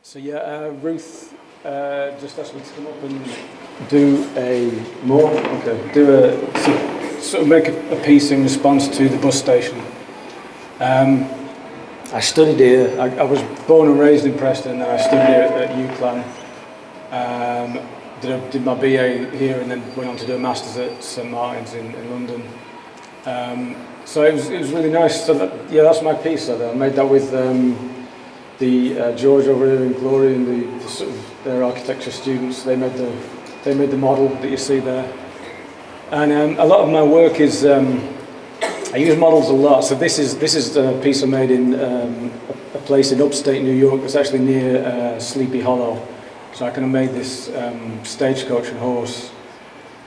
So yeah, Ruth just asked me to come up and sort of make a piece in response to the bus station. I studied here. I was born and raised in Preston, and I studied here at UCLan. Did my BA here, and then went on to do a master's at St Martin's in London. So it was really nice. So that's my piece. I made that with George over here in Glory and the sort of their architecture students. They made the model that you see there. And a lot of my work is I use models a lot. So this is a piece I made in a place in upstate New York that's actually near Sleepy Hollow. So I kind of made this stagecoach and horse.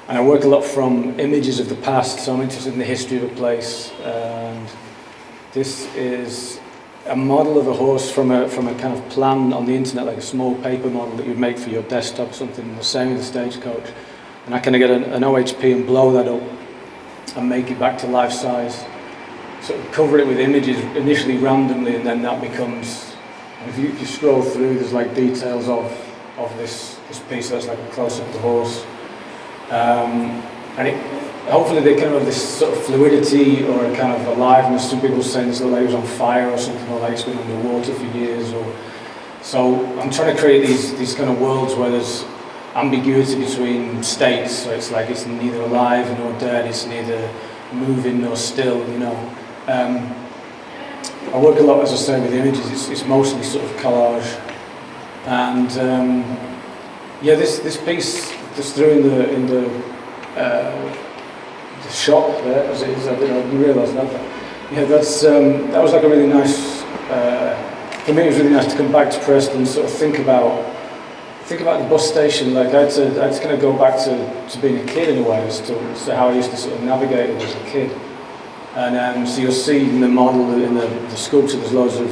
And I work a lot from images of the past, so I'm interested in the history of a place. And this is a model of a horse from a kind of plan on the internet, like a small paper model that you'd make for your desktop or something, the same with the stagecoach. And I kind of get an OHP and blow that up and make it back to life size. Sort of cover it with images initially randomly, and then that becomes, if you scroll through, there's like details of this piece. That's like a close-up of the horse. And hopefully they kind of have this sort of fluidity or a kind of aliveness. Some people say this little lady was on fire or something, or like it's been underwater for years. So I'm trying to create these kind of worlds where there's ambiguity between states. So it's like it's neither alive nor dead, it's neither moving nor still, you know. I work a lot, as I say, with images. It's mostly sort of collage. And this piece that's through in the shop there, as it is. I didn't realise that. Yeah, that was like a really nice. For me, it was really nice to come back to Preston and sort of think about the bus station. Like I had to kind of go back to being a kid in a way, as to how I used to sort of navigate it as a kid. And so you'll see in the model, in the sculpture, there's loads of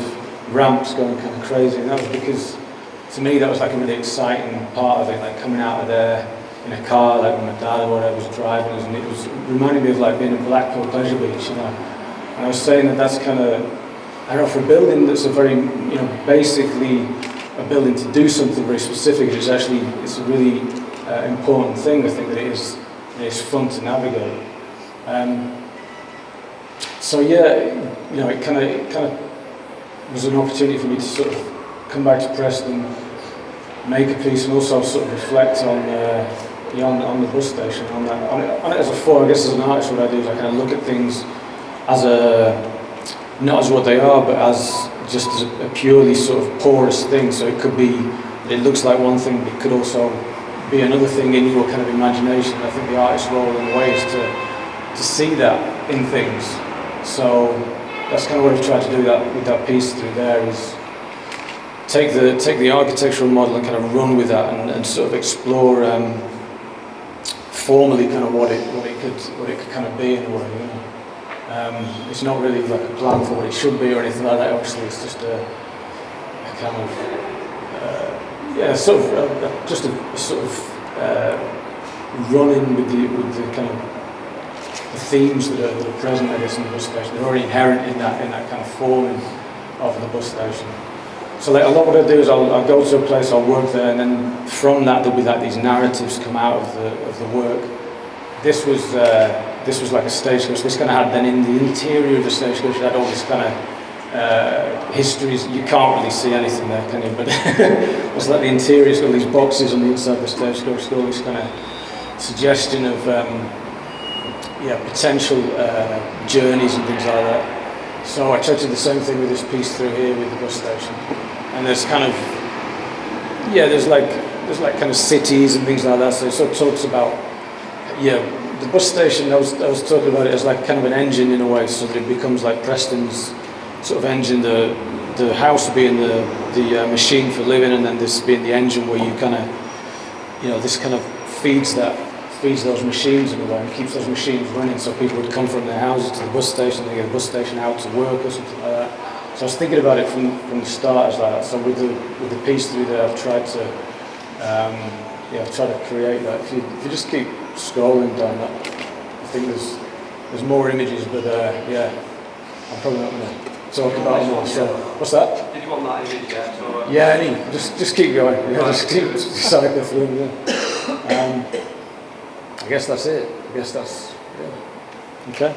ramps going kind of crazy, and that was because, to me, that was like a really exciting part of it, like coming out of there in a car, like when my dad or whatever was driving us, and it was reminding me of like being in Blackpool Pleasure Beach, you know. And I was saying that's kind of, I don't know, for a building that's a very, you know, basically a building to do something very specific, it's a really important thing. I think that it is fun to navigate. So yeah, you know, it kind of was an opportunity for me to sort of come back to Preston, make a piece, and also sort of reflect on the bus station, on it as a form. I guess as an artist, what I do is I kind of look at things as not as what they are, but as just as a purely sort of porous thing. So it could be, it looks like one thing, but it could also be another thing in your kind of imagination. I think the artist's role in a way is to see that in things. So that's kind of what I've tried to do with that piece through there, is take the architectural model and kind of run with that and sort of explore formally kind of what it could kind of be in a way, you know. It's not really like a plan for what it should be or anything like that. Obviously, it's just a kind of just a sort of run-in with the kind of the themes that are present, I guess, in the bus station. They're already inherent in that kind of forming of the bus station. So like a lot of what I do is I'll go to a place, I'll work there, and then from that there'll be like these narratives come out of the work. This was like a stagecoach. This kind of had, then in the interior of the stagecoach, it had all this kind of histories. You can't really see anything there, can you? But it's like the interior, it's got these boxes on the inside of the stagecoach. It's got all this kind of suggestion of potential journeys and things like that. So I tried to do the same thing with this piece through here with the bus station. And there's kind of, there's like kind of cities and things like that. So it sort of talks about, the bus station, I was talking about it as like kind of an engine in a way, so that it becomes like Preston's sort of engine. The house being the machine for living, and then this being the engine where you kind of, you know, this kind of feeds those machines in a way, and keeps those machines running, so people would come from their houses to the bus station, they get a bus station out to work or something like that. So I was thinking about it from the start as like that. So with the piece through there, I've tried to create that. If you just keep scrolling down that, I think there's more images, but I'm probably not going to talk about more. So, what's that? Did you want that image yet? So, Yeah, just keep going. Yeah, just keep cycling through. Yeah. I guess that's it. I guess that's, yeah. Okay.